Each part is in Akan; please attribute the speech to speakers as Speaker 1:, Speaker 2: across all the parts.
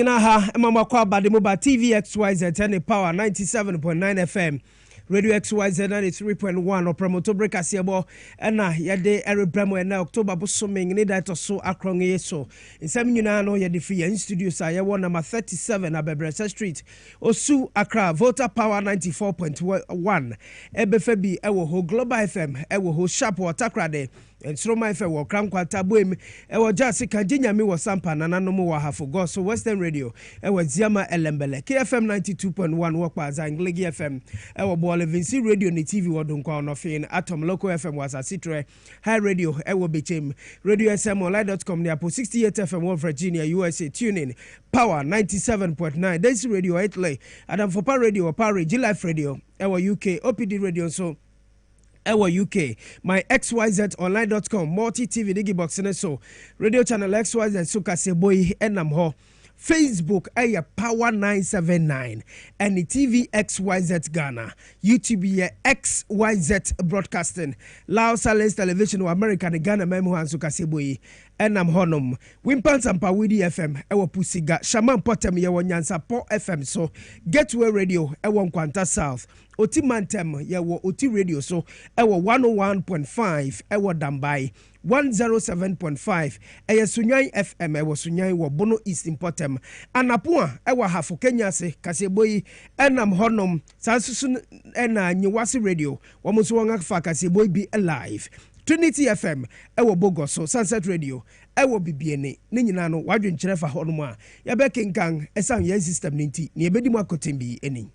Speaker 1: nyina ha mama kwa Badimoba TV XYZ and Power 97.9 FM. Radio XYZ 93.1 or promoter break Kasiebo na yade erebremo na October bosoming ni that so akron yeso insem nyina no yade free in studio sa ye number 37 Abebresa Street Osu Accra Voter Power 94.1 ebefa bi ewo ho Global FM ewo ho Sharp Waterkrade and Stroma FM wo Kramkwata boem ewo Jase Kanjinyame wo Sampa nananom wo hafo go so Western Radio ewo Ziama Elembele KFM 92.1 wo kwa za Nglegi FM ewo Vinci Radio ni TV wadunkwa onofin Atom Local FM was a Citre High Radio ewo Bechem Radio SM online.com ni apo 68 FM wo Virginia USA tuning Power 97.9 Desi Radio Itley Adam Fopa Radio Power G Life Radio ewo UK OPD Radio so ewo UK my XYZ online.com multi TV digi box so radio channel XYZ so Kasiebo enam ho Facebook Power 979 and the TV XYZ Ghana YouTube XYZ Broadcasting Lao Silence Television or American Ghana memo and so Kasiebo enam honum Wimpans and Pawidi FM ewo Pusiga Shaman Potem yewo Nyansa Po FM so Gateway Radio ewo Nkwanta South Oti Mantem yewo Oti Radio so ewo 101.5 ewo Dambai 107.5 Sunyai FM ewo Sunyai wo Bono East Importem Anapua ewo Hafu Kenya se Kasiebo enam honum sansusun ena Nyiwasi Radio wamusu wanga fa Kasiebo be alive Trinity FM ewo Bogoso Sunset Radio ewo bibiene ne nyina no wadwenkyere fa honum a ya be kenkan esan ye system ninti ne ebedi mu akotembi eni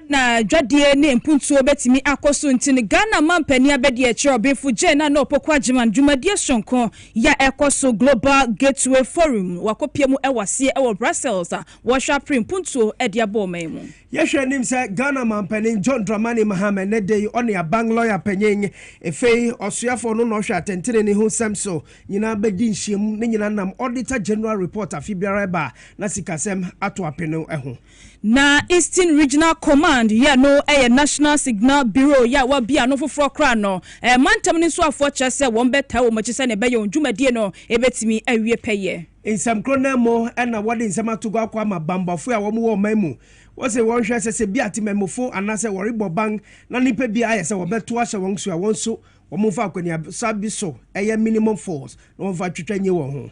Speaker 1: na dwadie ne mpuntuo betimi akoso ntini Ghana mampani abedi e kire obefu je na no pokwa jiman dwumadie sonko ya ekoso Global Gateway Forum wakopiemu ewase ewo Brussels wo hwapre mpuntuo ediabo memu yehwe nim se Ghana mampani John Dramani Mahama ne dey on ya bank lawyer panyin efei osuafo no no hwe atentene ne ho semso nyina bedi nhiem ne nyina nam Auditor General Report afibiara ba na sikasem ato apeno eho na Eastern Regional Command ya no National Signal Bureau ya wa bia no foforo kra no mantam ni so afo chese won beta wo machise ne beye ondwumadie no ebetimi awie peye insam kronemo na wode insam atogo akwa ma bambafo a wo mo mamu wose won hwe sese bia timemofo anase woribo bank na nipa bia ayese wo beto ahye won so a won so wo mo fa akwani sabiso minimum force no won fa twetwanye wo ho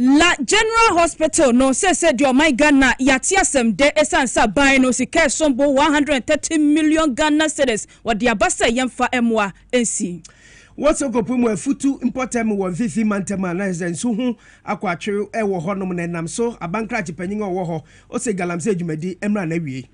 Speaker 1: La General Hospital no say dio my Ghana yati asem de esansa ban no sika sombo 130 million Ghana cedis what the abasa yemfa emwa ensi what's a gopumu futu importem 150 mantema na zensu hu akwatwe ewo honom na nam so abankra chipanyin owo ho o se galamse adwumadi emra na wie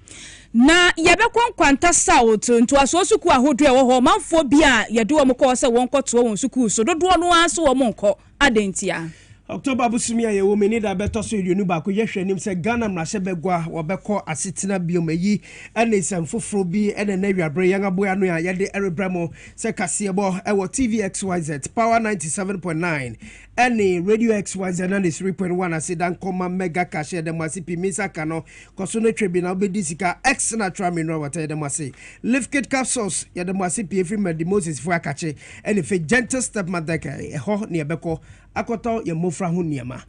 Speaker 1: na yebekon kwanta south nto aso suku ahodo ewo ho manfo bia yede wo mko se won kwoto won suku so dodo no aso wo monko adentia October busumia ye wo meni da beto so yenu ba ko yehwe nim se Ghana mrahye begwa wo beko asetina biomayi ene sem foforo bi ene na wiabre yan aboya no ya yede erebramo se Kasiebo ewo TV XYZ Power 97.9 ene Radio XYZ 93.1 asidan koma mega kashe de masipi misaka no koso no twebi na obedi sika X na tramino wata de masi lift kit capsules ya de masipi every med Moses fu akache ene fe gentle step madaka ho ne ebeko akoto ye mofra ho niema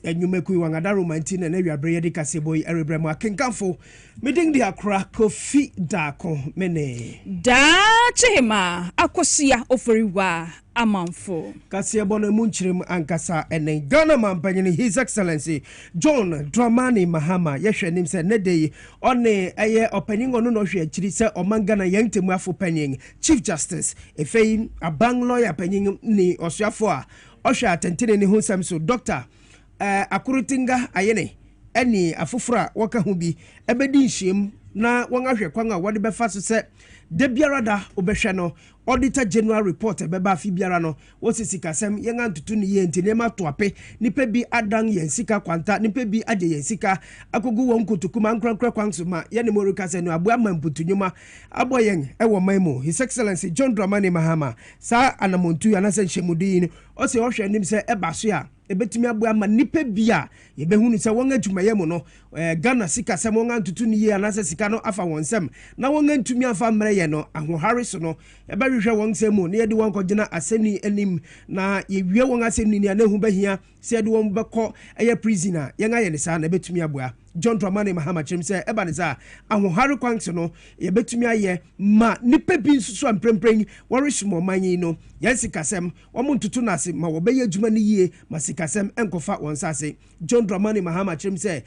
Speaker 1: enyumeku wangada romanti na wiabre ye de Kasiebo erebramo akenkanfo meding di akra Kofi Dako mene da chema akosia oforiwa amanfo Kasiebo no munchirim ankasa enen Ghana mampanyini His Excellency John Dramani Mahama yehwe nim se ne dey one eye opanyin ono no hwe akiri se omangana yantemu afo panyin Chief Justice efei abang lawyer panyin ni osuafo a ohwe atentene ne ho samso Dr. Akurutinga ayene eni afofora waka hu bi ebedi nhiem na won ahwe kwan a wode befa so se de biara da obehwe no Auditor General Report beba afi biara no wosisi kasem yen antutu ni ye ntinema toape nipa bi adan yen sika kwanta nipa bi ade yen sika akogu won kutukuma nkrankra kwanso ma ye ne moruka se no abu amamputunyuma aboyen ewo maimu His Excellency John Dramani Mahama sa anamontu anase nhemudi ni o se ohwe nim se eba so ya
Speaker 2: ebetumi abu ama nipa bia yebehunu se won adwumaye mu no Ghana sika se won antutu ni ye anase sika no afa wonsem na won antumi afa mre ye no ahohare so no ebehwehwe won semu na yedi won kogina aseni anim na yewie won aseni ni anahu bahia se yedi won beko eye prisoner yen aye ne sa na ebetumi abua John Dramani Mahama chim say eba ne za ahohare kwanse no yebetumi aye ma nipa bi nsusu amprempren worishimo manyi no yensikasem womuntutu nase ma wobeye adwuma ni yie masikasem enkofa wonsase John Dramani Mahama chim say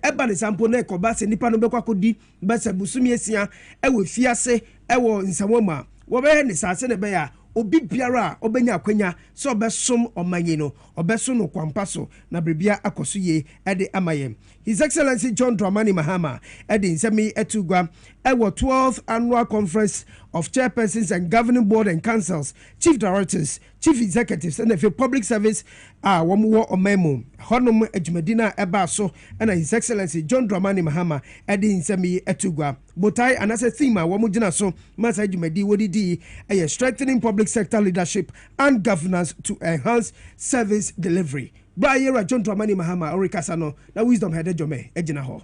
Speaker 2: eba ne sampo na ekoba se nipa no bekwakodi bese busumi esia ewe fiase ewo nsawoma wobeye ne sase ne be ya obi biara obenya akwanya so obesom omanyi no obeso no kwampaso na brebia akoso ye ede amaye His Excellency John Dramani Mahama ede nsemi etugwa ewo 12th annual conference of chairpersons and governing board and councils, chief directors, chief executives and the public service wamuwo omemu honum adwumadina eba so and His Excellency John Dramani Mahama ede nsemi etugwa botai anase theme wamugina so masa adwumadi wodidi strengthening public sector leadership and governance to enhance service delivery. Brian John Dramani Mahama Orikasano, na wisdom headed Jome, Ejina Ho.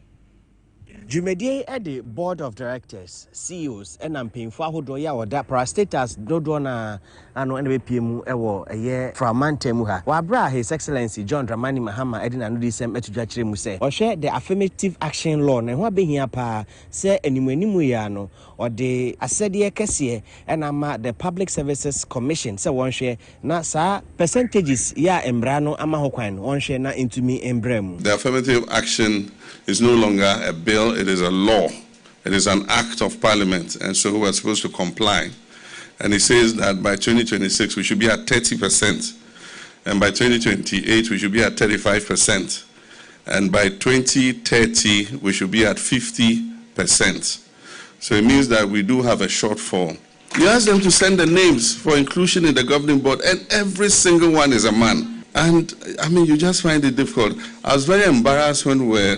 Speaker 3: Jumedie at the board of directors, CEOs, and I'm paying for Hodoya or that parastatus, Dodona, and NBPM, a year from Mantemuha. Wabra, His Excellency John Dramani Mahama, Edin and Udisem Etujachre Muse, or share the affirmative action law, and what being here, pa, say, Animuano, or the Asedia Kessie, and I'm at the Public Services Commission, so one share, na sa percentages, ya embrano, Amahokwan, one share na into me embrem.
Speaker 4: The affirmative action is no longer a bill, it is a law. It is an act of parliament, and so we're supposed to comply. And it says that by 2026 we should be at 30%, and by 2028 we should be at 35%, and by 2030 we should be at 50%. So it means that we do have a shortfall. You ask them to send the names for inclusion in the governing board, and every single one is a man. And I mean, you just find it difficult. I was very embarrassed when we were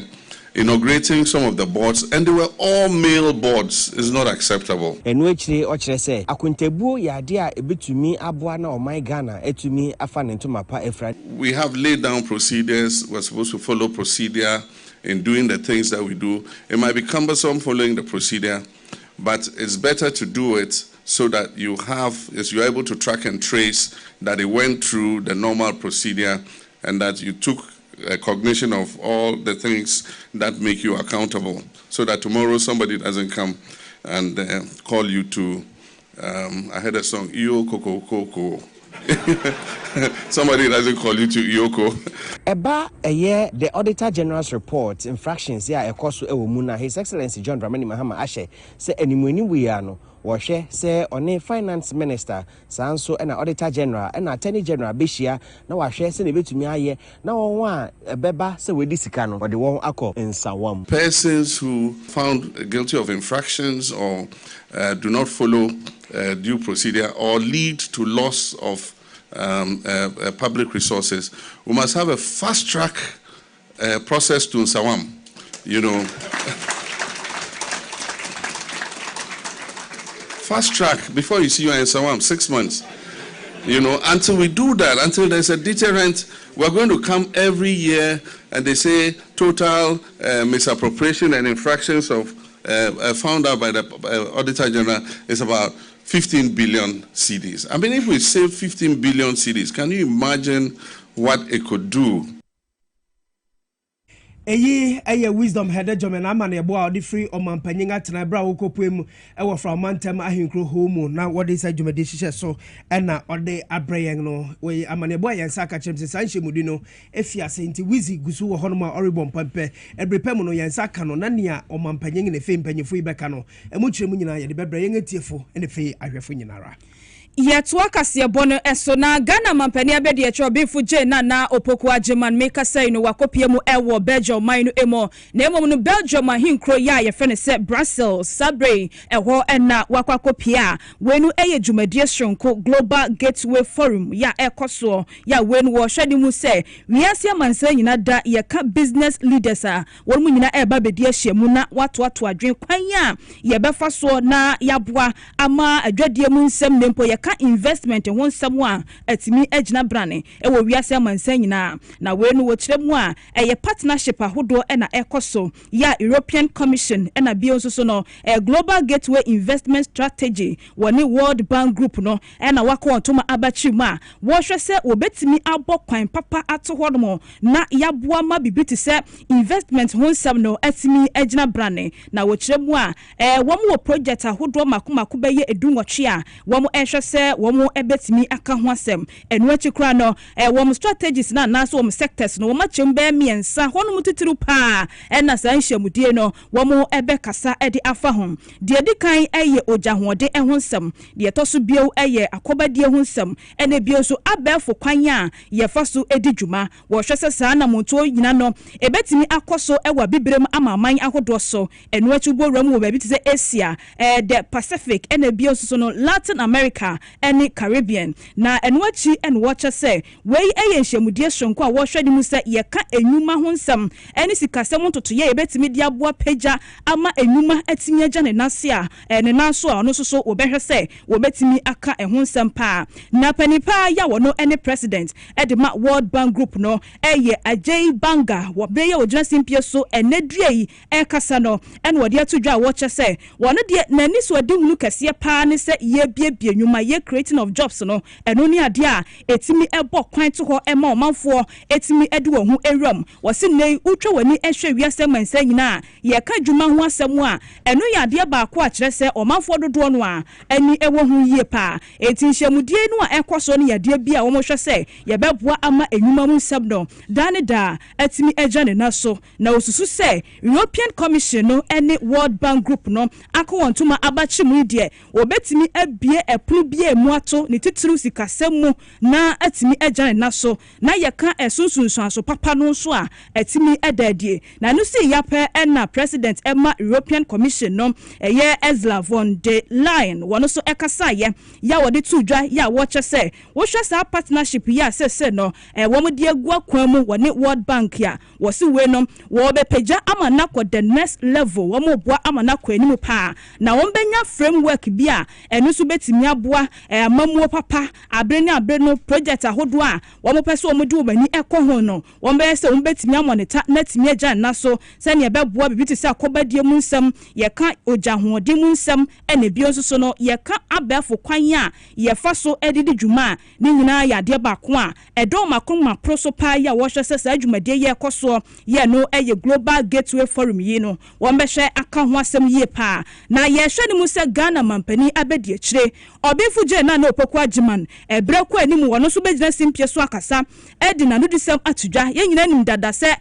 Speaker 4: inaugurating some of the boards, and they were all male boards. It's not acceptable.
Speaker 3: And which they say, Akuntebu yadia ebitumi abuana or my Ghana etumi afan into mapa efra.
Speaker 4: We have laid down procedures. We're supposed to follow procedure in doing the things that we do. It might be cumbersome following the procedure, but it's better to do it so that you're able to track and trace that it went through the normal procedure and that you took cognition of all the things that make you accountable, so that tomorrow somebody doesn't come and call you to, I heard a song, Iyo Koko Koko. Somebody doesn't call you to Iyoko.
Speaker 3: Eba a year, the Auditor General's report, infractions, yeah, Ekosu Ewomuna, His Excellency John Dramani Mahama Ashe, say anymweni we are no. Washe say on a finance minister, Sanso and Auditor General and Attorney General Bishia, now washe say to me aye, now one a beba say with this cano or the one ako in Sawam.
Speaker 4: Persons who found guilty of infractions or do not follow due procedure or lead to loss of public resources, we must have a fast track process to Sawam, you know. Fast track before you see you in Sawam, 6 months. You know, until we do that, until there's a deterrent, we're going to come every year and they say total misappropriation and infractions of found out by the Auditor General is about 15 billion cedis. I mean, if we save 15 billion cedis, can you imagine what it could do?
Speaker 2: Eye wisdom headed German amane ebo a odi free omampanyinga tena bra wokopuemu ewo from mantem ahinkro home na what is adwumade hihye so na ode abrayeng no we amane ebo yensa ka chemse sanhye mudi no efiase nti wizi gusu wo hono ma oribon pampe ebrepem no yensa ka no na nia omampanyinga ne fe mpanyefo ibeka no emukyeremu nyina ye de bebrayeng atiefo ne fe ahwefo nyinara.
Speaker 1: Yetwa Kasiebo no eso na Ghana mampani abedi echo binfu je na opoku ajeman meka say no wakopiemu ewo Belgium mine emo na emo no Belgium ahinkro ya ye fene se Brussels Sabre eho na wakwakopia wenu eye dwumadie shonko Global Gateway Forum ya ekoso ya wenu wo hwede mu se wiase amansa nyina da ye ka business leaders a won mu nyina eba bedi ahyemu na wato adwen kwan ya ye befa so na yaboa ama adwadie mu nsem nempo ye ka investment ho nsɛm a atimi agina brane ɛwɔ wiase amansan nyinaa na we no wɔkyerɛ mu a ɛyɛ partnership ahodo ɛna ɛkɔso ya European Commission ɛna bio nso so no Global Gateway Investment Strategy wɔne World Bank Group no ɛna wakɔ ntoma abachi mu a wɔhwɛ sɛ wɔbɛtimi abɔ kwan papa ato hɔ no na yaboa ma bibi te sɛ investment ho nsɛm no atimi agina brane na wɔkyerɛ mu a wɔn wɔ project ahodo makomako bɛyɛ edunwɔtwe a wɔn ɛhwɛ sɛ wɔn ɛbɛtimi aka ho asɛm ɛno akyi kora no wɔn strategies na naso wɔn sectors no wɔn akyɛm bɛɛ mmiɛnsa hɔnom titiri paa ɛna saa nhyiamudie no wɔn ɛbɛkasa ɛde afa ho deɛ di kan ɛyɛ ogyahoɔde ɛho nsɛm deɛ ɛtɔ so bio ɛyɛ akɔbadie ho nsɛm ɛna bio so abɛɛfo kwan a yɛfa so ɛdi dwuma wɔhwɛ sɛ saa namontoɔ nyina no ɛbɛtumi akɔ so ɛwɔ bibrem amaman ahodoɔ so ɛno akyi bɔwura mu wɔ baabi te sɛ Asia the Pacific ɛna bio so no Latin America ɛne Caribbean na ɛno akyi ɛna wɔkyɛ sɛ wei ɛyɛ nhyiamudie sonko a wɔhwɛ ne mu sɛ yɛka enyuma ho nsɛm ɛne sikasɛm ntotoyɛ yɛbɛtumi de aboa pagya ama enyuma atimi agya ne nase a ne nanso a ɔno so wɔbɛhwɛ sɛ wɔbɛtumi aka ɛho nsɛm paa na panipa ya wɔno ɛne president ɛde ma World Bank Group no ɛyɛ Ajay Banga wɔbɛyɛ wɔgyina simpie so ɛnɛ dua yi ɛkasa no ɛna wɔde ato dwa a wɔkyɛ sɛ wɔno deɛ n'ani so adi hunu kɛseɛ paa ne sɛ yɛbiebie nnwuma yɛ creating of jobs no ɛno ne adeɛ a ɛtumi ɛbɔ kwan to hɔ ɛma ɔmanfoɔ ɛtumi ɛde wɔn ho ɛwuram wɔsi ne utwa wani ɛhwɛ wiase mansa nyinaa yɛka dwuma ho asɛm a ɛno yɛ adeɛ baako a kyerɛ sɛ ɔmanfoɔ dodoɔ no a ɛni ɛwɔ ho yie paa eti nhyiamudie no a ɛkɔ so ne yadeɛ bi a wɔn hwɛ sɛ yɛbɛboa ama enyuma mu nsɛm no dane da ɛtumi ɛgya ne na so na osusu sɛ European Commission no ɛne World Bank Group no akɔ wɔn ntoma abakye mu deɛ wɔbɛtumi abie ɛpono bi a emu ato ne titiri sikasɛm mu na ɛtumi ɛgya ne na so na yɛka ɛsunsunsuanso papa no nso a ɛtumi ɛdaadie na no si yapɛ ɛna president ɛma European Commission no ɛyɛ Ursula von der Leyen wɔn nso ɛkasa yɛ ya wɔde to dwa ya wɔkyɛ sɛ wɔhwɛ saa partnership ya sɛ no wɔn de agua kwan mu wɔne World Bank ya wɔsi we no wɔbɛpagya ama nakɔ the next level wɔn boa ama nakɔ anim paa na wɔn bɛnya framework bi a ɛno nso bɛtumi aboa amamuo papa abre ne abre no project ahodoɔ a wɔn pɛ sɛ wɔn de wɔn ani ɛkɔ ho no wɔn bɛyɛ sɛ wɔn bɛtumi amonita na tumi agya na so sɛnea ɛbɛboa bibi te sɛ akɔbadie mu nsɛm yɛka ogyahoɔden mu nsɛm ɛna bio nso so no yɛka abɛɛfo kwan a yɛfa so ɛdidi dwuma a ne nyinaa yɛ adeɛ baako a ɛdɔm makoma pro so paa yɛ a wɔhwɛ sɛ saa dwumadie yɛ ɛkɔ soɔ yɛ no ɛyɛ Global Gateway Forum yi no wɔn bɛhwɛ aka ho asɛm yie paa na yɛhwɛ ne mu sɛ Ghana mampani abɛdi akyire ɔbɛfo gye na opoku agyeman ɛbrɛ kɔ anim wɔn nso bɛgyina simpie so akasa ɛdi na no de sɛm atudwa yɛn nyina nim dada sɛ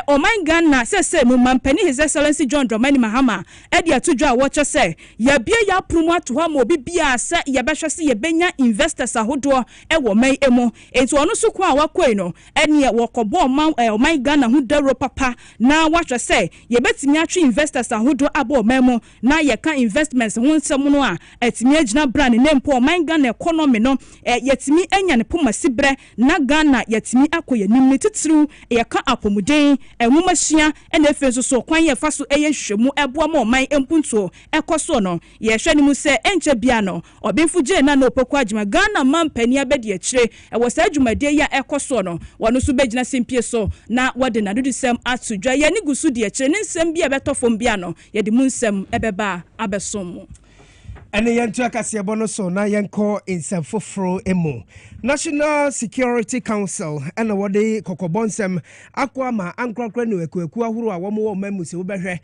Speaker 1: ɔman Ghana sɛ mu mampani His Excellency John Dramani Mahama ɛdi atudwa a wɔkyɛ sɛ yɛbie yɛ apromo ato hɔ ma obi bia sɛ yɛbɛhwɛ sɛ yɛbɛnya investors ahodoɔ ɛwɔ man emu enti ɔno so kɔ a wakɔi no ɛne wɔkɔbɔ ɔman Ghana ho daro papa na wahwɛ sɛ yɛbɛtumi atwe investors ahodoɔ abɔ ɔman mu na yɛka investments ho nsɛm no a ɛtumi agyina brand ne mpo ɔman Ghana economy no yɛtumi anya ne poma sibrɛ na Ghana yɛtumi akɔ yɛnim ne titiriw yɛka apɔmuden ɛnwomasua ɛna efe nso so kwan yɛfa so ɛyɛ hwehwɛmu ɛboa ma ɔman mpuntuo ɛkɔ so no yɛhwɛ ne mu sɛ ɛnkyɛ bia no ɔbɛnfo gye na opoku agyema Ghana mampani abɛdi akyire ɛwɔ saa dwumadie yɛ ɛkɔ so no wɔn nso bɛgyina simpie so na wɔde na dodi sɛm ato dwa yɛ ne gusu di akyire ne nsɛm bi a bɛtɔ fam bia no yɛde mu nsɛm ɛbɛba abɛsom mu
Speaker 2: ɛne yɛnto Kasiebo no so na yɛnkɔ nsɛm foforo emu National Security Council ɛna wɔde kɔkɔbɔ nsɛm akɔ ama ankorakora ne akuaku ahoro a wɔn wɔ ɔman mu sɛ wobɛhwɛ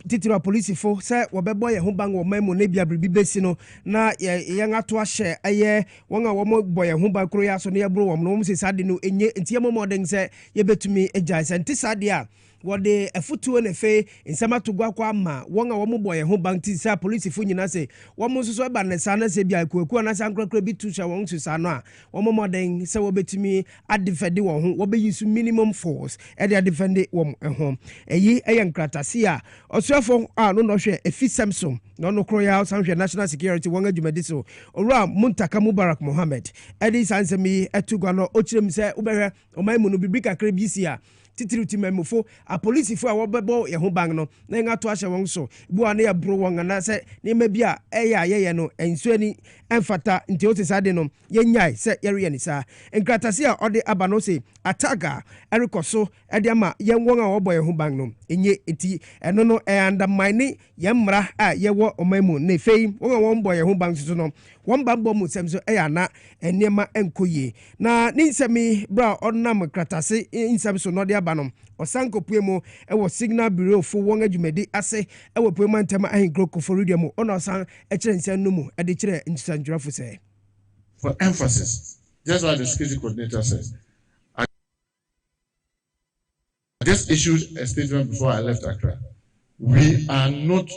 Speaker 2: titiri apolisifo sɛ wɔbɛbɔ yɛn ho ban wɔ ɔman mu ne bia biribi bɛsi no na yɛn ato ahyɛ ɛyɛ wɔn a wɔn bɔ yɛn ho ban koro yɛ aso ne yɛboro wɔn no wɔn sɛ saa de no enye ntia mɔmɔden sɛ yɛbɛtumi agya sɛ nti saa de a wɔde afutuo ne fe nsɛm atogwa kwa ama wɔn a wɔn bɔ yɛn ho ban ti sɛ apolisifo nyina sɛ wɔn nso so ɛba ne saa na sɛ bia akuaku na sɛ ankorakora bi tu hyɛ wɔn so saa no a wɔn mɔmɔden sɛ wɔbɛtumi adefɛde wɔn ho wɔbɛyi so minimum force ɛde adefɛde wɔn ho ɛyi ɛyɛ nkratase a ɔsoafo a no hwɛ efisɛm so na ɔno koro ya sanhwɛ national security wɔn adwumadi so owura Muntaka Mubarak Mohammed ɛde sansɛm yi ɛtogwa no ɔkyerɛm sɛ wobɛhwɛ ɔman mu no bibiri kakra bi si a titiri timemufo a police fo a wobebo ye ho ban no na nga to ahye won so bu ane ya bro won na se ne ma bi a eya ye no ensuani emfata nti o te sade no ye nyai se yere ni sa enkratase a ode aba no se ataga erikoso ede ama ye won a wobo ye ho ban no enye eti eno no undermine ye mra a ye wo omamu ne fei won boy ye ho ban so no won ba bom sem so eya na enema enkoye na ni nsemi bra onam kratase insem so no de aba no osanko puemu ewo signal bureau fo won adwumadi ase ewo puemu antama ahin groko for radio mu ono san ekire nsen no mu ade kire nsanjurafo say
Speaker 5: for emphasis just like the security coordinator says. I just issued a statement before I left Accra. We are not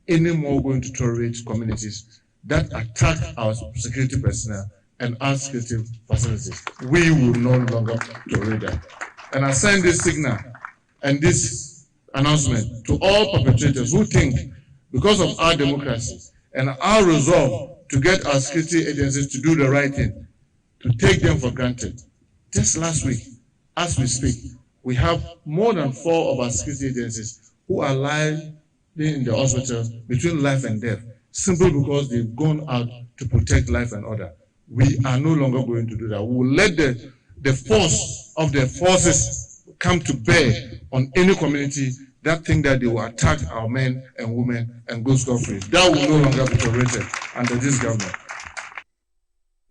Speaker 5: anymore going to tolerate communities that attack our security personnel and our security facilities. We will no longer tolerate that. And I send this signal and this announcement to all perpetrators who think, because of our democracy and our resolve to get our security agencies to do the right thing, to take them for granted. Just last week, as we speak, we have more than 4 of our security agencies who are lying in the hospital between life and death, simply because they've gone out to protect life and order. We are no longer going to do that. We will let the force of the forces come to bear on any community that think that they will attack our men and women and go scot-free. That will no longer be tolerated under this government.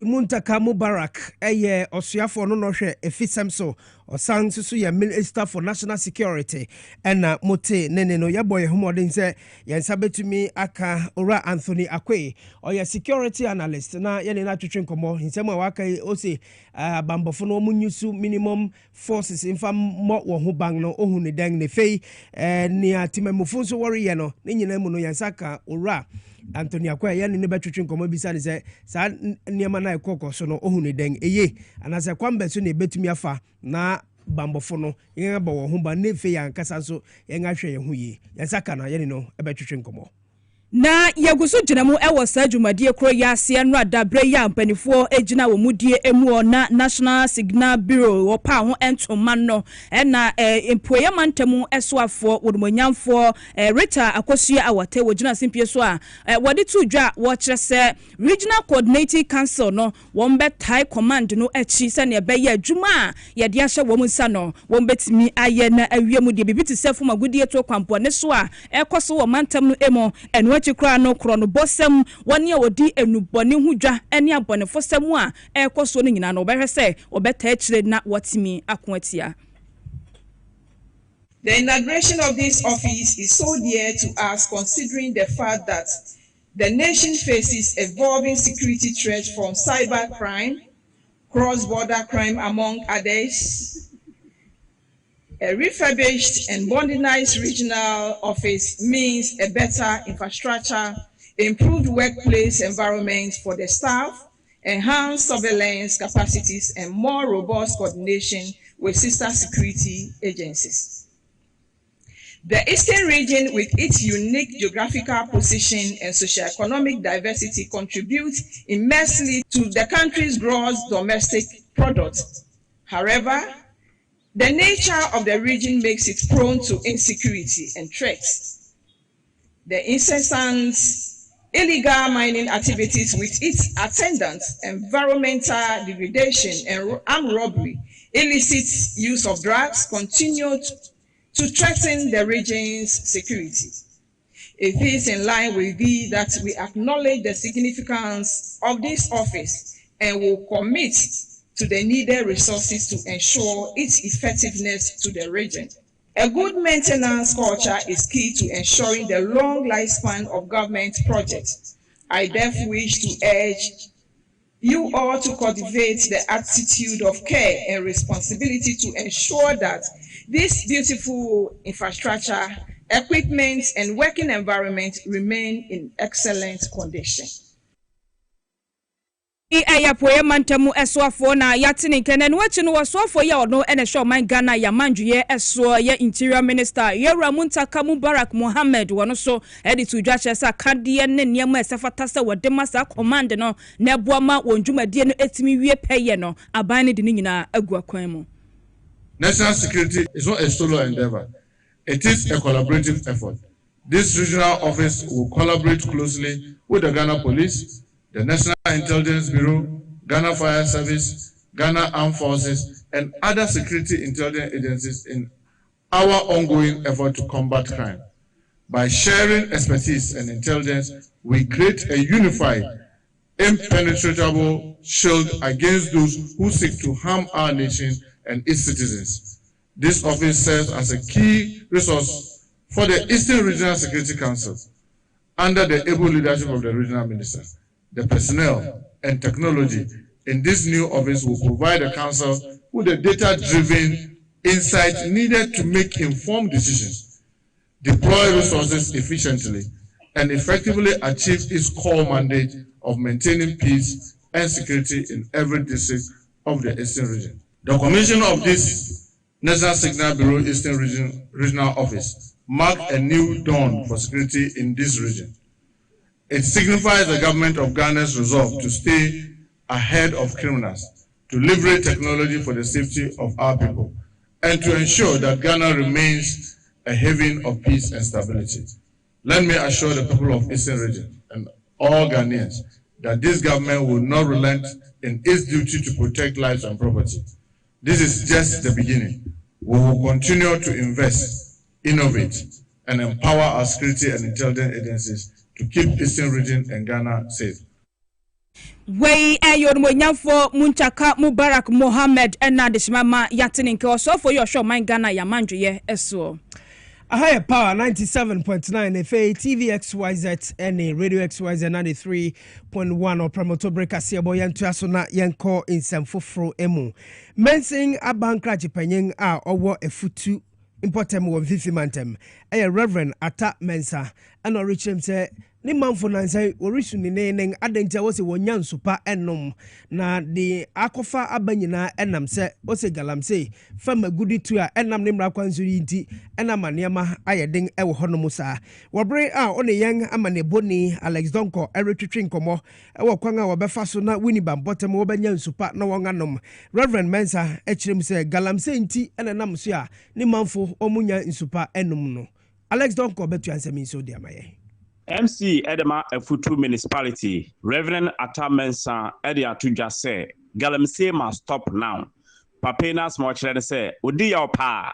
Speaker 2: Muntaka Mubarak eye osuafo no hwe efisem so osan susu ye Minister for National Security ena mote nene no yebo ye homodin se yensa betumi aka ora Anthony Akwe oye security analyst na ye ne na twetwe nkomo nsem a waka o se bambofo no munyusu minimum forces infa mo wo ho ban no ohun ne dan ne fei ni atimamufo so wori ye no ne nyina mu no yensa ka ora Anthony Akwe ya ne betwetwe nkomo bisa ne se sa niema na ekoko so no ohun ne dan eye anase kwambe so ne betumi afa na bambofo no yenga ba wo ho ba ne fe ya nkasa so yenga hwe ye ho yi yensaka na ye no ebetwetwe nkomo
Speaker 1: na yaguso ginamu ewo sa dwumadie kro ya ase no adabre ya mpanifo egina wo mudie emu na National Signal Bureau wo pa ho entoma no na empoye mantemu esoafo wodumonyamfo Rita Akosua awate wo gina simpie so a wode tu dwa wo kire se Regional Coordinating Council no won betai command no echi se ne be ya adwuma a ye de ahye wo munsa no won betimi aye na awiemu de bibiti sefo magudie to kwampo ne so a ekoso wo mantem no emo eno chikra no krono bosem woni odi enubone hudwa ene abone fosem a ekoso no nyina no obehwe se obeta akire na watimi akoatia.
Speaker 6: The inauguration of this office is so dear to us considering the fact that the nation faces evolving security threats from cyber crime, cross-border crime among others. A refurbished and modernized regional office means a better infrastructure, improved workplace environment for the staff, enhanced surveillance capacities, and more robust coordination with sister security agencies. The Eastern region, with its unique geographical position and socio-economic diversity, contributes immensely to the country's gross domestic product. However, the nature of the region makes it prone to insecurity and threats. The incessant illegal mining activities with its attendant environmental degradation and armed robbery, illicit use of drugs continue to threaten the region's security. It is in line with thee that we acknowledge the significance of this office and will commit to the needed resources to ensure its effectiveness to the region. A good maintenance culture is key to ensuring the long lifespan of government projects. I therefore wish to urge you all to cultivate the attitude of care and responsibility to ensure that this beautiful infrastructure, equipment, and working environment remain in excellent condition.
Speaker 1: Ayapoye mantemu esoafo na yatini kenen wachi no wasoafo ya ono ene show man Ghana ya manjuye eso ya Interior Minister Yewura Muntaka Mubarak Mohammed wono so edi to dwa chesa kadie ne niam esefata se wodemasa command no na boama wonjumadie no etimi wie peye no aban ne de nyina agua kwan mu.
Speaker 5: National security is not a solo endeavor. It is a collaborative effort. This regional office will collaborate closely with the Ghana Police, the National Intelligence Bureau, Ghana Fire Service, Ghana Armed Forces, and other security intelligence agencies in our ongoing effort to combat crime. By sharing expertise and intelligence, we create a unified, impenetrable shield against those who seek to harm our nation and its citizens. This office serves as a key resource for the Eastern Regional Security Council. Under the able leadership of the regional minister, the personnel and technology in this new office will provide the council with the data-driven insight needed to make informed decisions, deploy resources efficiently, and effectively achieve its core mandate of maintaining peace and security in every district of the Eastern region. The commission of this National Signal Bureau Eastern Regional Office marked a new dawn for security in this region. It signifies the government of Ghana's resolve to stay ahead of criminals, to leverage technology for the safety of our people, and to ensure that Ghana remains a haven of peace and stability. Let me assure the people of Eastern region and all Ghanaians that this government will not relent in its duty to protect lives and property. This is just the beginning. We will continue to invest, innovate, and empower our security and intelligence agencies to keep Eastern region and Ghana safe.
Speaker 1: Wei ayo mo nyamfo Munchaka Mubarak Mohammed ena de shimama yatini nke oso for your show man Ghana ya mandwe eso.
Speaker 2: A higher power 97.9 FA TV XYZ and Radio XYZ 93.1 or promoter break Kasiebo yantu asona yanko in Samfufro emu. Mensing abankra jipanyin a owo efutu important wo fifi mantem. Reverend Ata Mensa and Richem say ni manfo nansai orisu ni nenen adentia wo se wonya nsopa enom na de akofa abanyina enam se wo se galamse fama gudi tu a enam ne mra kwansuri nti enam aneama ayeden ewo honom saa wobre a one yen amane boni Alex Donko eretwetwe nkomo ewo kwan a wobefa so na wini bambotem wo banya nsopa na wonganom Reverend Mensa echirem se galamse nti enam so a ni manfo omunya nsopa enom no Alex Donko betu ansemi so dia maye
Speaker 7: MC Edema Efutu Municipality, Reverend Atamensa Edia Tuja say, Galamsey must stop now. Papena small children say, Odi your pa,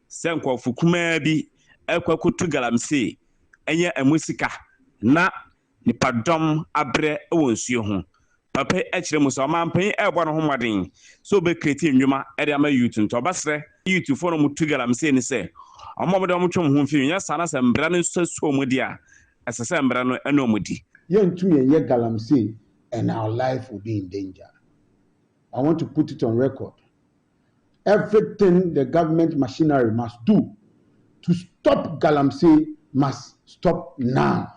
Speaker 7: Senko Fukumebi, Ekwakutu Galamsey, Enya Emusika, na Nipadom Abre Owonsuhun. Papa Echremusa man pay one homading, so be creative Yuma Ediama Yutun Tobasre, you to follow Mutu Galamsey and say, a moment of whom yes, Sanas and Brandon so mudia. As a sembrano enomudi.
Speaker 8: Young to me, Galamsey, and our life will be in danger. I want to put it on record. Everything the government machinery must do to stop Galamsey must stop now.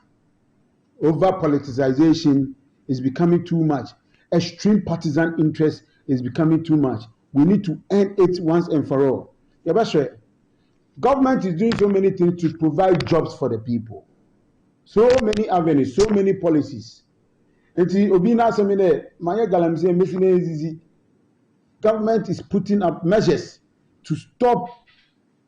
Speaker 8: Over politicization is becoming too much. Extreme partisan interest is becoming too much. We need to end it once and for all. Yabashe, government is doing so many things to provide jobs for the people. So many avenues, so many policies. Obina Semine, Maya Galamsey, Messina government is putting up measures to stop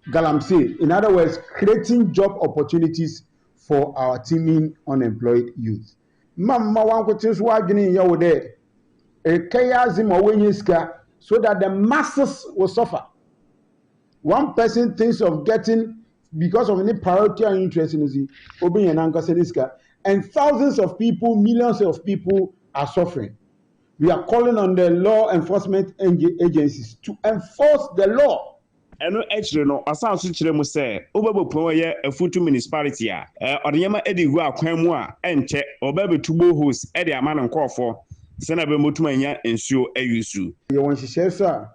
Speaker 8: Galamsey. In other words, creating job opportunities for our teeming unemployed youth. Mama Wankotis Wagini Yawode, a Kayazim or Winyiska, so that the masses will suffer. One person thinks of getting because of any priority and interest in the and thousands of people, millions of people are suffering. We are calling on the law enforcement agencies to enforce the law.
Speaker 7: Eno actually no asan so kire mu say obebopon ye Efutu municipality a odeyama edi hu akwan mu a enche obebetubo host edi ama nkofo se na be motum anya ensuo ayusu
Speaker 8: ye won hihye so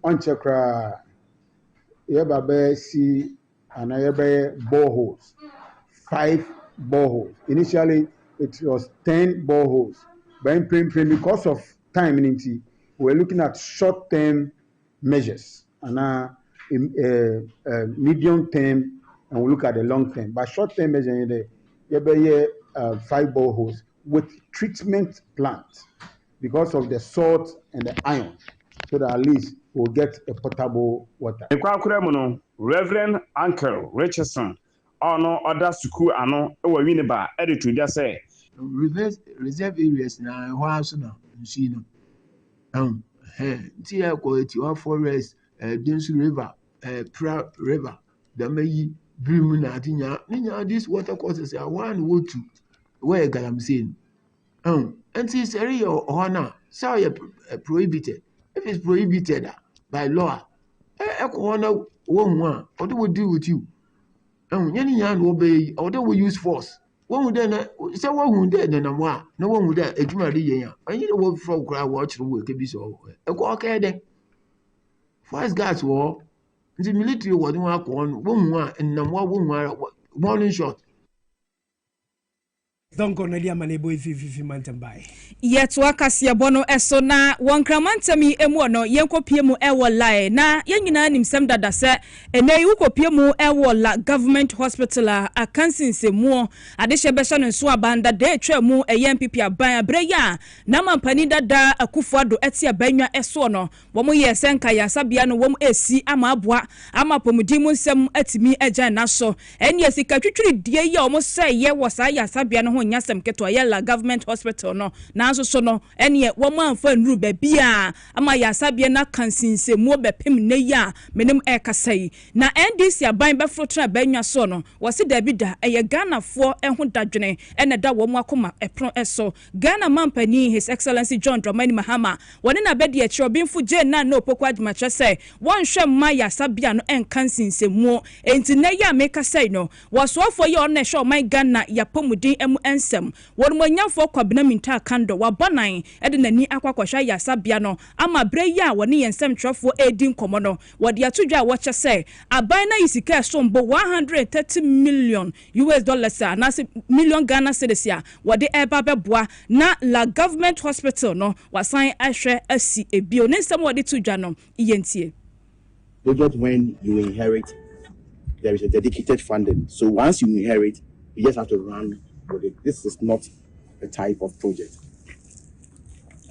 Speaker 8: onche kra ye baba si anaye boreholes 5 boreholes. Initially it was 10 boreholes, but because of time we were looking at short-term measures and medium term, and we look at the long term. But short-term measures, you 5 boreholes with treatment plants because of the salt and the iron. so that at least we'll get a potable water.
Speaker 7: Reverend Uncle Richardson, no other school ano ewa Winneba editor just say
Speaker 9: reserve areas na house na nsi no tia quality of forest Densu River Pra River the may brim na atinya this water courses are one wo two where Galamsey and see area or so prohibited. If it's prohibited by law, one or they will deal with you. Any young obey or they will use force. One would then say one would then no one would a jury. And you know what for cry watch the work be so. A walk then. First guys war the military was one and no more morning shot.
Speaker 2: Don't go Nadia Manebo if mountain by.
Speaker 1: Yet wa Kasiebo no eso na wonkramantami emu no yenkopie mu ewo lai na yenyina nimsem dada se ene yukopie mu ewo la government hospital a kansinse mu adehye besha no so abanda de twa mu MPP aban abreya na mampani dada akufuado eti abanwa eso no wo mu ye senka ya sabia no wo mu esi ama aboa ama pomudi mu nsem atimi agyan na so ene asika twitwiri die ye wo mu se ye wo sa ya sabia no nyasem keto yella government hospital no na so no ene wo mu amfa nru ba bia ama ya sabia na kansinse mu bepem ne ya menim ekasai na NDC aban befrotra banwa so no wo se Davida eye Ghana fo eho dadwene ene da wo mu akoma epron eso Ghana mampani His Excellency John Dramani Mahama woni na bedi echi obinfu je na no pokwa admache se won hwe ma ya sabia no enkansinse mu enti ne ya mekasai no wo so afo ye on na hwe man Ghana ya pomudin emu ensem won mo nyafo kwabena minta kando wa bonan ede nani akwakwahwa ya sabia no ama bre ya woni yensem twefo edin komo no wode atodwa wo che se aban na isika sombo 130 million US dollars na million Ghana cedis ya wode eba beboa na la government hospital no wasan ahwe asi ebio nensem wode todwa no yentie.
Speaker 10: Project when you inherit, there is a dedicated funding. So once you inherit, you just have to run with it. This is not a type of project.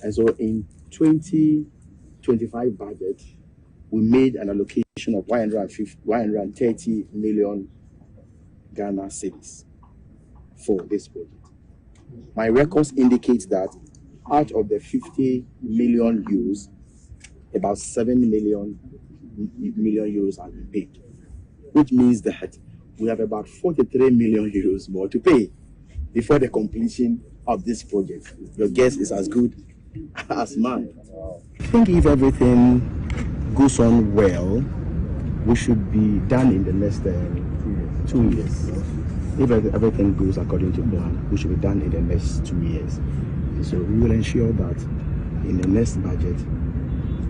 Speaker 10: And so in 2025 budget, we made an allocation of 130 million Ghana cedis for this project. My records indicate that out of the 50 million euros, about 7 million euros have been paid, which means that we have about 43 million euros more to pay before the completion of this project. Your guess is as good as mine. I think if everything goes on well, we should be done in the next 2 years. If everything goes according to plan, we should be done in the next 2 years. So we will ensure that in the next budget,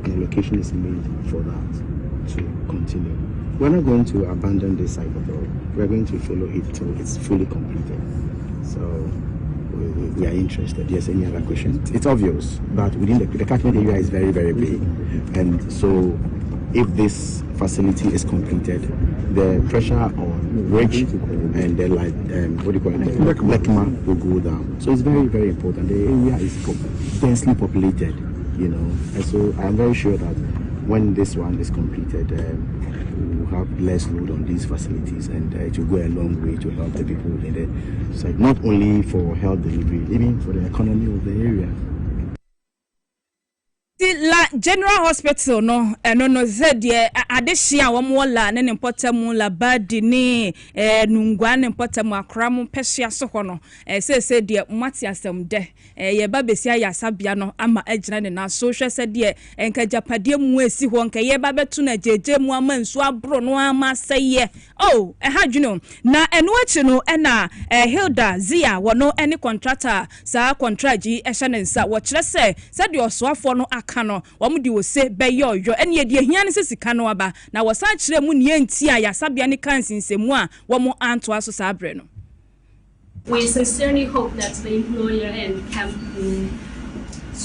Speaker 10: an allocation is made for that to continue. We're not going to abandon this site at all. We're going to follow it till it's fully completed. So we are interested. Yes, any other questions? It's obvious that within the catchment area is very, very big. And so if this facility is completed, the pressure on Ridge and then Lekma will go down. So it's very, very important. The area is densely populated, you know. And so I'm very sure that when this one is completed, we'll have less load on these facilities, and it will go a long way to help the people in the site, not only for health delivery, even for the economy of the area.
Speaker 1: La General Hospital no no zedie adehia wo mo la ne importamu la badi ni nungwa ne importamu akram pesia so ho no se de mati asem de ye ba besia ya sabia no ama agina ne na so hwe se de enka japade mu esi ho nka ye ba betu na jeje mu ama nsu abro no ama seye oh ha dwuno na eno achi no na Hilda Zia wono any contractor sa contract ji ehye ne nsa wo kire se de osoafo no kano wamudi wo se beyo yo ene ye de hia ne sika no aba na wo san kire mu ne ntia ya sabia ne kansinsemu a wo mo anto aso sa abre no.
Speaker 11: We sincerely hope that the employer can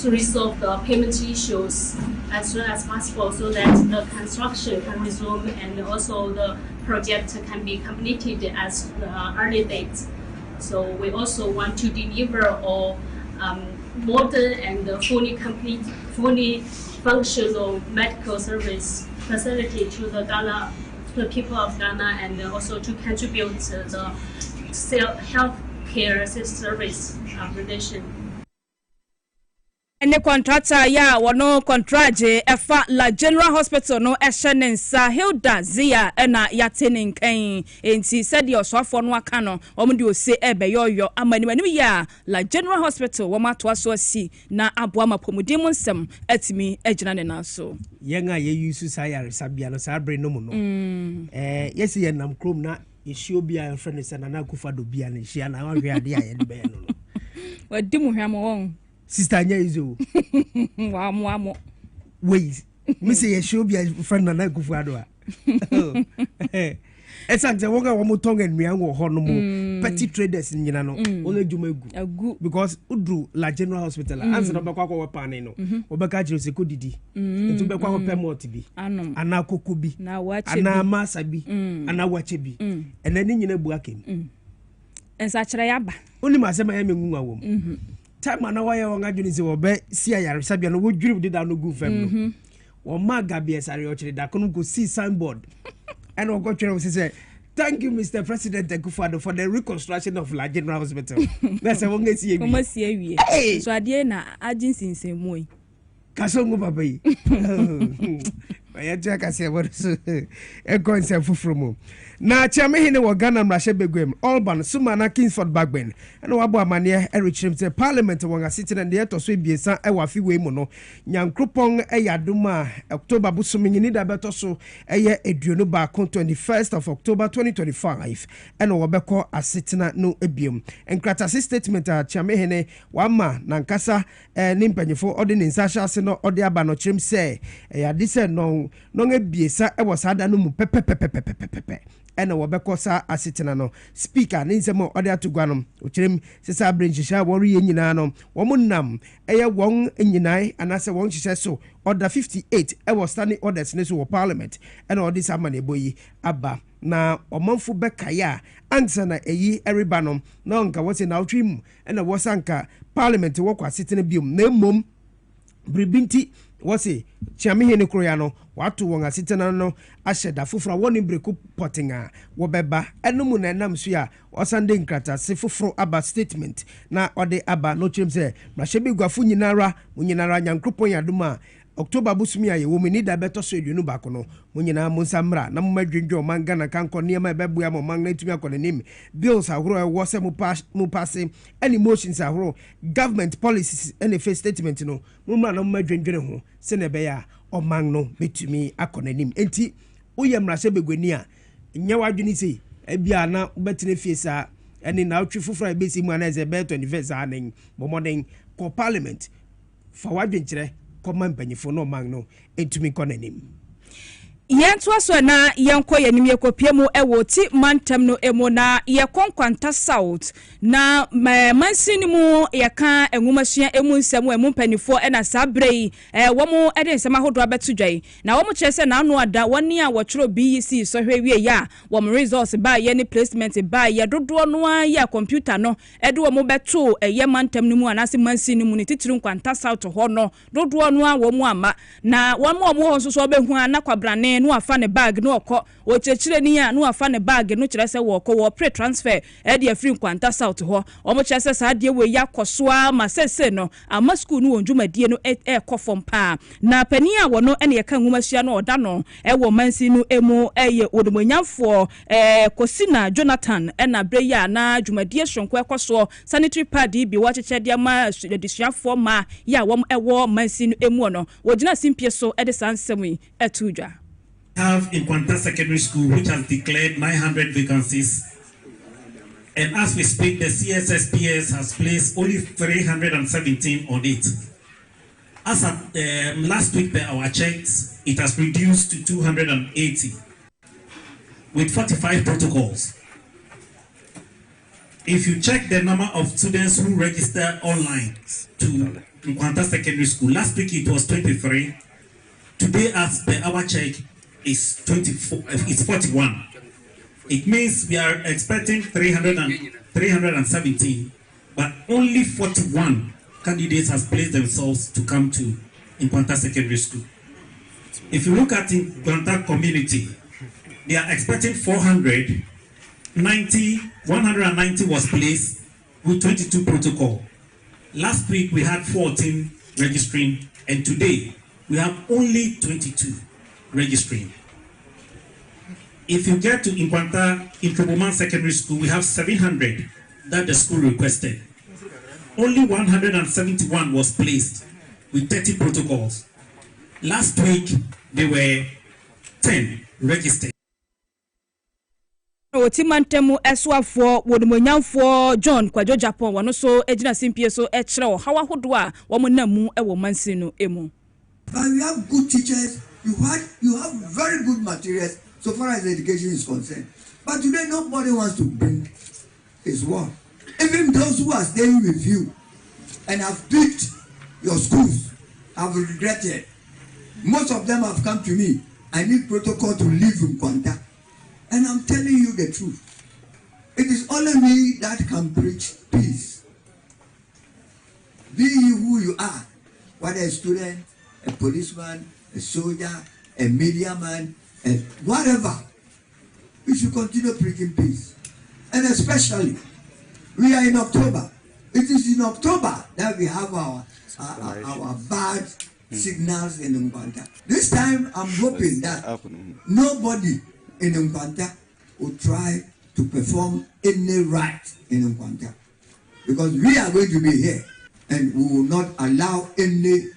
Speaker 11: to resolve the payment issues as soon as possible so that the construction can resume and also the project can be completed as the early date. So we also want to deliver all modern and fully functional medical service facility to the people of Ghana, and also to contribute to the healthcare service relation.
Speaker 1: Any contractor ya wano contraje efa la General Hospital no eshenensa Hilda Zia ena yatene nkan enti said your swafo no aka no omde ose ebe yoyo amani ya la General Hospital wo mato so asi na aboa mapomudi mu nsem atimi agina ne na so
Speaker 2: yenga ye yusu sayare sabia no sabre no mu no yes ye nam krom na yehio bia en friend se na na kufa do bia na hia na wa hwe ade aye de be no
Speaker 1: wadi mu hwam won
Speaker 2: sister nya izo
Speaker 1: wamo
Speaker 2: wait me say yehio bia friend na kufa do a exactly woga wo motong enua wo ho no mo petty traders nyina no only djuma egu because udru la General Hospital answer no bekwa kwa pane no obeka jiro se kodidi ntu bekwa kwa pemot bi ana kokko bi ana masa bi ana wache bi enani nyina bu akem
Speaker 1: ensa kire ya ba
Speaker 2: oni ma se ma ya mengu awom time na wa ya won adwuni se wo be si ayare sabia no wo dwiri de da no gu fam no wo ma gabe sare o kire da kono go see signboard and we got to say, thank you, Mr. President Akufo-Addo, for the reconstruction of La General Hospital. That's a one see.
Speaker 1: Hey, so Adiana agency in same way.
Speaker 2: Kasongo papai. Ayati Kasiebo so e concept from na chama hine wo Ghana mrahye begwem Alban Sumana Kingsford Bagben ena wabo amane erichim se parliament won asiti na de to so ebiesa e wa fiwe mu no nyankropon e yadoma October busumi ni da beto so eye eduonu ba kon 21st of October 2025 ena wo beko asiti na no ebiem enkrata statement a chama hine wama na nkasa ni mpanyefo ode ni nsasha ase no ode aba no chim se yade se no ebiesa e wo sada no mu pepepepepepepe ena wobekosa asetina no speaker ni nsemo ode atugwanom okirem sesa brenjisha wori yenyina no womunam eye won enyinai anase won hihye so order 58 e was standing orders ne so wo parliament ena ode samane boyi aba na omanfo bekaya ansa na eyi eribanom na nka wose na otwim ena wosanka parliament wo kwa asetina biom na mom bribinti wose chiame ne kroya no watu won asitena no asheda foforo woni breku potinga wobeba enum na nam so ya osande nkrata se foforo aba statement na ode aba no chim se brahye gwafo nyinara munyinara nyankropon yadoma October busumi aye wo meni da beto so eduonu ba ko no munyina monsamra na momadwendwo manga na kanko niam ebebua mo manga etumi akone nim bills ahoro e wo se mu pass any motions ahoro government policies any face statement no mumra na momadwendwene ho se ne be ya omang no betumi akone nim enti uyemra se begwani a nya wadwini sei ebia na betene fie sa eni na otwe foforo e besi mu ana ze be 21st anen bomoden ko parliament fa wadwenkyere common benefit no man no entumi konanim
Speaker 1: yento aso na yenko yanim yekopie mu ewo ti mantem no emo na yekonkwanta south na mansini mu yeka enwumasua emu nsemu emu panifo ena sabrei womu ede nsema hodo abetudwai na womu kyerese na anu ada woni a wotwero BEC so hwewie ya womu results ba ye ni placement ba ye dodo no a ya computer no ede womu beto eye mantem no mu anase mansini mu ni titiri nkwanta south ho no dodo no a womu ama na womu ho so so behu ana kwabrane no afa ne bag no okọ o chechire ni ya no afa ne bag no kire se wo okọ wo pre transfer e de free kwanta south ho o mo kire se sa de we ya kosoa ma sese no ama school no wonjumadie no kofom pa na pani a wo no ene ye kan humasua no oda no wo mansi no emu eye odomonyafo Kosina Jonathan ena breya na djumadie sonko ekoso sanitary pad bi wa cheche de ma edisuafo ma ya wo mansi no emu no wogina simpie so e de sansemi etudwa
Speaker 12: have in Kwanta Secondary School, which has declared 900 vacancies. And as we speak, the CSSPS has placed only 317 on it. As of last week, by our checks, it has reduced to 280 with 45 protocols. If you check the number of students who register online to Kwanta Secondary School, last week it was 23. Today, as per our check, is 24. It's 41. It means we are expecting 317, but only 41 candidates has placed themselves to come to Nkwanta Secondary School. If you look at Nkwanta community, they are expecting 190 was placed with 22 protocol. Last week we had 14 registering, and today we have only 22 registering. If you get to Nkwanta Introboman Secondary School, we have 700 that the school requested. Only 171 was placed with 30 protocols. Last week, there were 10 registered.
Speaker 1: Otimantemu eswafo wodumonyamfo John Kwajo Japan wano so ejina simpie so echrewo hawa hodwa womonamu ewo mansinu emu.
Speaker 13: But we have good teachers, you have very good materials so far as education is concerned. But today nobody wants to bring his word. Even those who are staying with you and have picked your schools have regretted. Most of them have come to me. I need protocol to live in Nkwanta. And I'm telling you the truth. It is only me that can preach peace. Be you who you are, whether a student, a policeman, a soldier, a media man, and whatever. We should continue preaching peace. And especially, we are in October. It is in October that we have our bad signals in Nkwanta. This time, I'm hoping that nobody in Nkwanta will try to perform any right in Nkwanta. Because we are going to be here and we will not allow any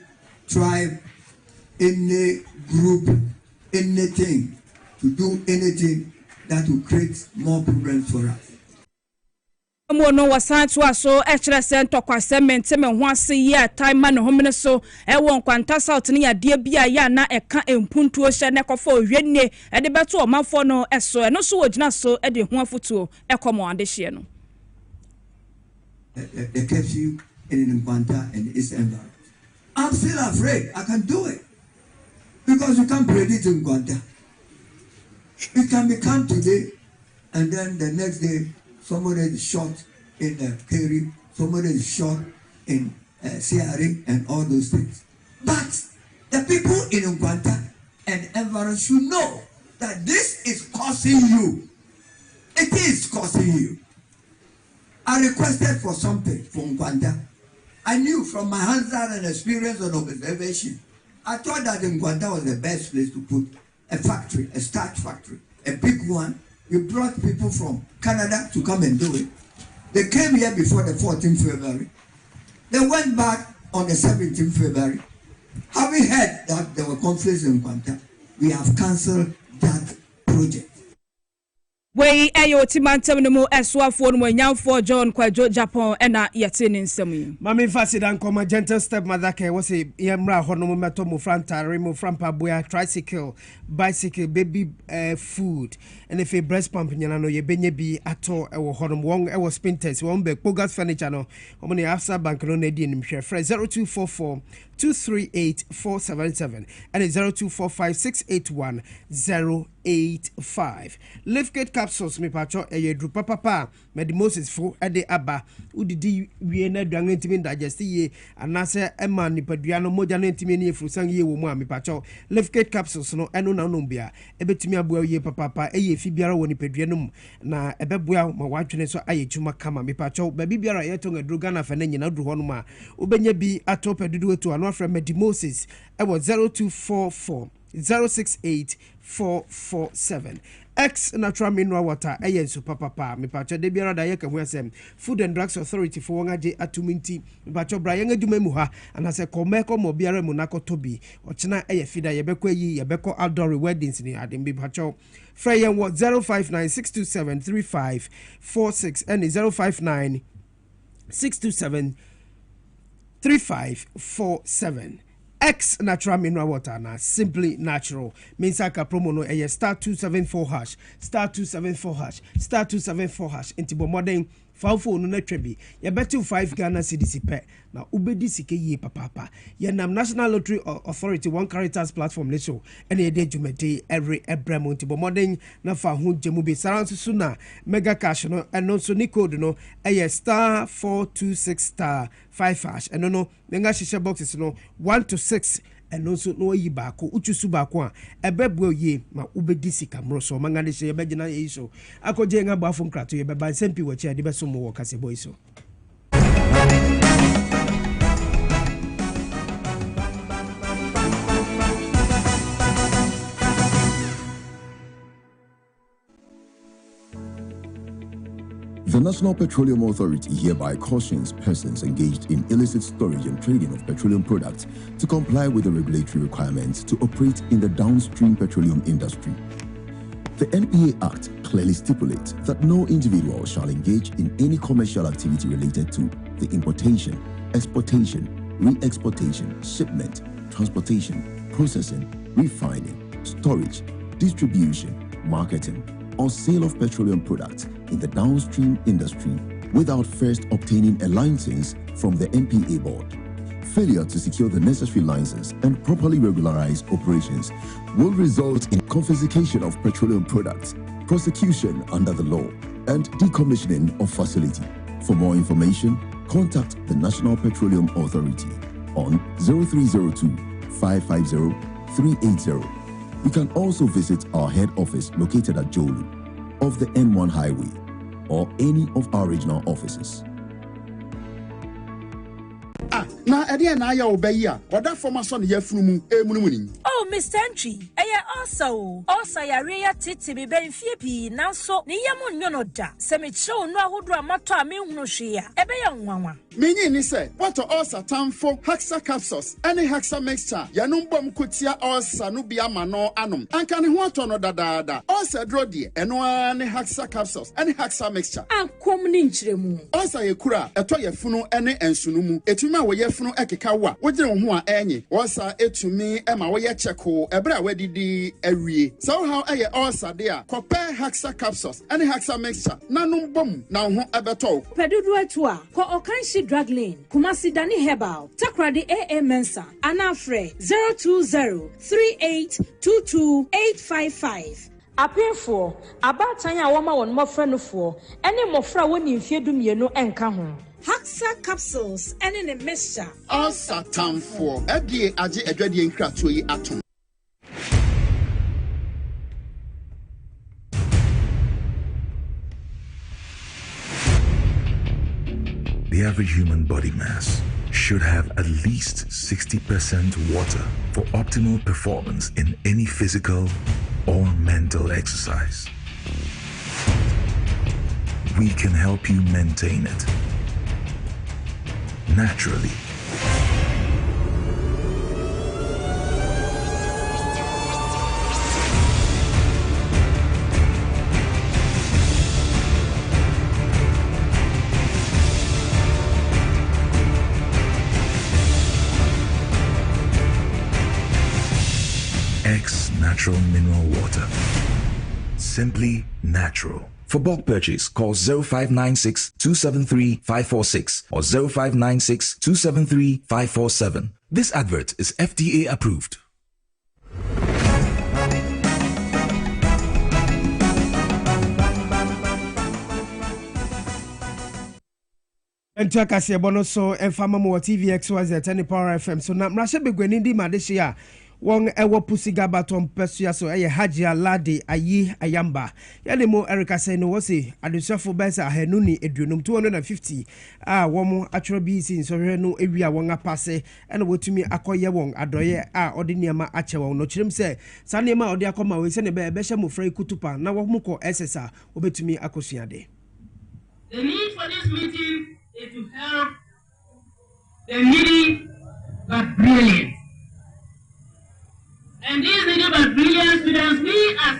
Speaker 13: tribe, any group, anything to do anything that will create more problems for us.
Speaker 1: Mono wasantu aso echere sento kwa semente me ho ase ye time no homene so ewo Nkwanta South ne yade bia ya na eka empuntuo hye ne kofo ohwenne e de beto omafo no eso eno so wogina so e de ho afutuo ekomo ade hye no.
Speaker 13: The curfew in Nkwanta and its environment. I'm still afraid I can do it because you can't predict in Nkwanta. It can become today and then the next day somebody is shot in Kerry, somebody is shot in CRE and all those things. But the people in Nkwanta and environment should know that this is costing you. It is costing you. I requested for something from Nkwanta. I knew from my hands-on and experience and observation, I thought that Nkwanta was the best place to put a factory, a starch factory, a big one. We brought people from Canada to come and do it. They came here before the 14th February. They went back on the 17th February. Having heard that there were conflicts in Nkwanta, we have cancelled that project.
Speaker 1: Wey ayo timantem no mu eswafo no nyamfo John Kwajo Japan ena yete ne nsam yi.
Speaker 2: Mami fasi dan koma gentle step mother ke wo se yemra ho no meto mo frantare mo frampa boya tricycle bicycle baby food and if a breast pump nyana no ye benye bi ato e wo ho no won e wo spinters won be Pogas furniture no o mo ne Afsa bank no na di nim hwe 0244 238-477 and 0245-681-085. Liftgate capsules me pacho eye dru papa medimosis fo ede aba udidi wie na aduan ntimi digest ye anase ema nipadua no moja no ntimi ne efrusan ye wo mu a me pacho Liftgate capsules no eno na no bia ebetimi aboa ye papa eye fi biara wo nipadua no mu na ebeboa ma wadwene so aye chuma kama me pacho ba biara ye to ngedru Ghana fa na nyina dru ho no ma obenya bi atopedudu etu ano from Medimosis was 0244 068 447. X natural mineral water ayenso papa me pacho de biara da ye ka hu asem Food and Drugs Authority for wangaje atuminti me pacho bra yen aduma mu ha anase komeko mo biara mu nakotobi ochina eye fida ye beko yi ye beko outdoor weddings ni ade me pacho Freyen what 0596273546 and 0596273547. X natural mineral water na simply natural means aka promo no eye *274# *274# *274# into modern fa phone no twa bi ye betu 5 Ghana cedis pe na ubedi sike yi papa ye nam National Lottery Authority one characters platform ne so ene ye de dwumade every ebramo nti bo modern na fa ho jemu be saranso so na mega cash no eno so ni code no eye star 426 star 5 eno no menga hihye boxes no 1 to 6 eno so no yi baako uchusu baako a ebebu ye ma ubedi sika mro so manga ne hye begina ye so akoje nga bafo nkrato ye beba sempi wachi ade beso mo wo Kasiebo iso.
Speaker 14: The National Petroleum Authority hereby cautions persons engaged in illicit storage and trading of petroleum products to comply with the regulatory requirements to operate in the downstream petroleum industry. The NPA Act clearly stipulates that no individual shall engage in any commercial activity related to the importation, exportation, re-exportation, shipment, transportation, processing, refining, storage, distribution, marketing, or sale of petroleum products in the downstream industry without first obtaining a license from the NPA board. Failure to secure the necessary license and properly regularize operations will result in confiscation of petroleum products, prosecution under the law, and decommissioning of facility. For more information, contact the National Petroleum Authority on 0302 550 380. You can also visit our head office located at Jolu of the N1 Highway or any of our regional offices.
Speaker 15: Na ede na ya obayi a oda formason ya funumu emunumuni.
Speaker 16: Oh, Mr. Entry, also yare ya titi be benfie pi nanso ne yam nyono da. Se me che onu ahodo amato a me hunu hwe a ebe ya nwanwa.
Speaker 15: Menyi ni se what ulcer tamfo Haxa capsules any Haxa mixture ya no mbom kotia ulcer no bia ma no anom. Anka ne ho ato no dadaada. Ulcer dro de eno ne Haxa capsules any Haxa mixture.
Speaker 16: Ankom ni nkyeremu.
Speaker 15: Ulcer ye kura eto ye funu ene ensunumu. Etuma wo ye funu ekeka wa. Wogire wo ho a enye. Ulcer etumi ema wo ye cheko ebra wadidi awie. So how eye ulcer de a compare Haxa capsules any Haxa mixture nanom bom na ho ebeto.
Speaker 16: Pedudu etu a ko okanshi drug lane Kumasi Dani Herbal Takradi AA Mensa Anafre 02038228555 Apefo abatan a woma won mofra no fo ene mofra woni mfiedu mienu enka ho Haxa capsules ene ne mixture
Speaker 15: ulcer tamfo edie age adwadie nkratoyi yi atom.
Speaker 17: The average human body mass should have at least 60% water for optimal performance in any physical or mental exercise. We can help you maintain it naturally. X Natural Mineral Water. Simply natural. For bulk purchase, call 0596 273 546 or 0596 273 547. This advert is FDA approved.
Speaker 2: Enti Kasiebo no so enfama mo TVX was at any Power FM so na mrashe begwani ndi madehia won ewo pusiga baton pesua so eye Haji Alade ayi ayamba yale mo Erica say no wose adusafo besa ahanu ni eduonum 250 womo atworo bi sin so hwe no ewia won apase ena wotumi akoye won adoye ode niama ache won no kirem se sa niama ode akoma we se ne be hye mo frai kutupa na womo ko SSA obetumi akosuade.
Speaker 18: The need for this meeting is to help the needy but brilliant. And these needy but brilliant students, we as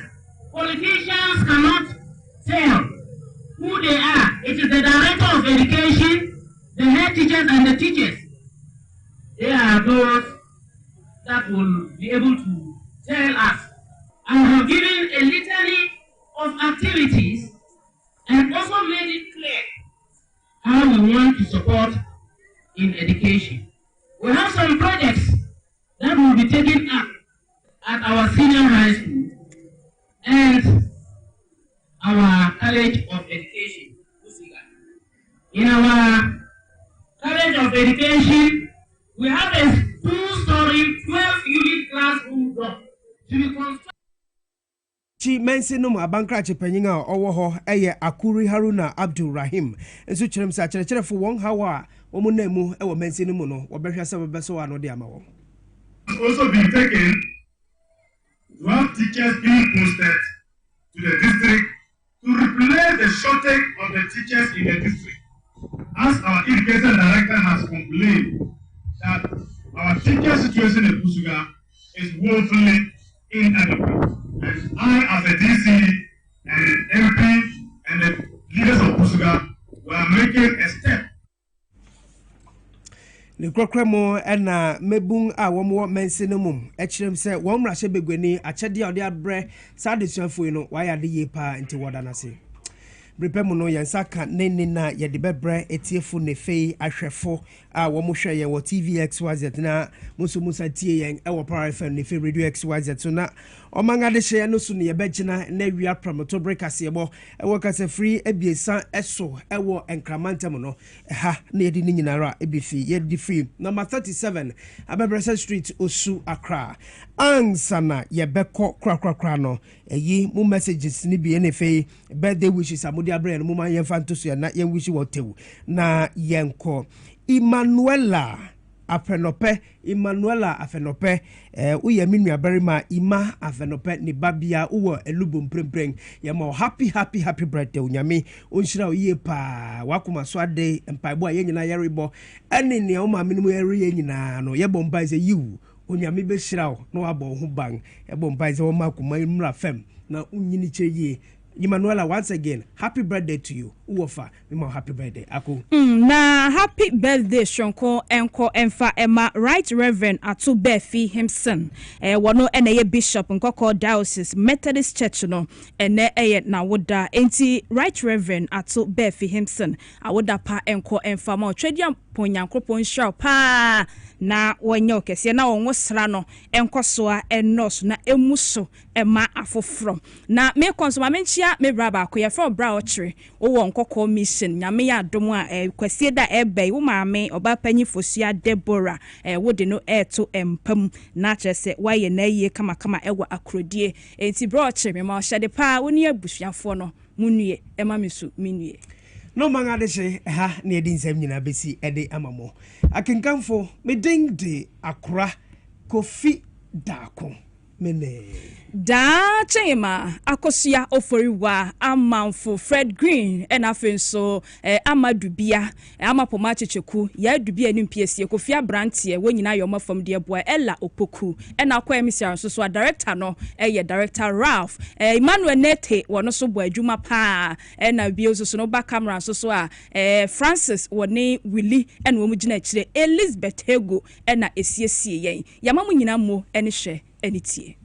Speaker 18: politicians cannot tell who they are. It is the director of education, the head teachers and the teachers. They are those that will be able to tell us. I have given a litany of activities and also made it clear how we want to support in education. We have some projects that will be taken up at our senior high school and our College of Education. In our College of Education, we have a 2-story, 12-unit classroom block to be constructed.
Speaker 2: Chi mense no abankra chepanyin a owo ho eye Akuri Haruna Abdul Rahim enso kyerem sa kyerkyere fo won hawa omo na mu e wo mense no mu no wo behwe se bebeso ano de ama wo.
Speaker 5: Also been taken to have teachers being posted to the district to replace the shortage of the teachers in the district. As our education director has complained that our teacher situation in Busuga is woefully inadequate. And I, as a DC and MP and the leaders of Busuga, were making a step.
Speaker 2: The Crocremo and Mebung a womo mensinum, Echem said, one Rasha Begweni, a chadi or the adbre, Sadison Fuino, why are the yepa into what I say. Repemono Yansaka, Nenina, Yadibebre, Etiefu Nefe, Ashrefo, Wamusha, Yawa TV XYZ, na Musumusa Tiang, our parafan, Nefe Radio XYZ, so na, Omanga de Shea no Suni, Bejina, Nevia Promotobre Kasiebo, a work as a free, Ebi San Eso, Ewo, and Kramantamono, ha, near the Ninara, Ebifi, yet the free. Number 37, Abebresa Street, Osu, Accra. Ansana, Yebeko, Crano, a ye, mu messages, Nibi, NFA, birthday wishes, Amudia Brain, Muma Yanfantus, na Yan Wishi Wotu, na Yanko, Emmanuela. Emmanuela Afenope, uye minua berima ima Afenope ni babia uwa elubum prempreng yama happy birthday unyami unshira uye pa wakuma swade mpaibwa yenye na yaribo eni ni oma minimu yari yenye na no yebo mbaize yu unyami be shirao no wabo hubang yebo mbaize wama kuma imra fem na unyini cheye Emmanuela, once again, happy birthday to you. Uofa, mimo happy birthday. Aku.
Speaker 1: Na happy birthday, Shonko Enko Enfa Emma, Right Reverend Atu Befi Himson. Wano ene Bishop Nkoko Diocese Methodist Church no ene na woda enti Right Reverend Atu Befi Himson. Awoda pa Enko Enfa ma Tredia Ponyankopon Show pa na wanyo kese na wonwo sra no enkosoa ennos na emuso ema afofro na me konsoma menchia me braba ko ye from bra ochre wo nkoko mission nyame ya dom a kwase da ebe wo maame oba panyi fosua Deborah wo de no eto empam na chese waye na yie kama ewa akrodie enti bra ochre me ma hyade pa woni abusuafo no munue ema mesu minue
Speaker 2: no manga de she ha na edin sam nyina besi ede amamo akenkanfo me ding de akra Kofi Dako mene
Speaker 1: da chema akosia oforiwa amanfo Fred Green enafenso amadubia amapoma checheku ya dubia ni mpiesie Kofi Abrantie wonyina yoma fam de boa Ella Opoku enakwa emisia so director no ye director Ralph Emmanuel Nete wono so bo adwuma pa na bioso so no ba camera so a Francis woni Willie ena wo mugina kire Elizabeth Hego ena esiesie yen yamamu nyina mo ene hwe ene tie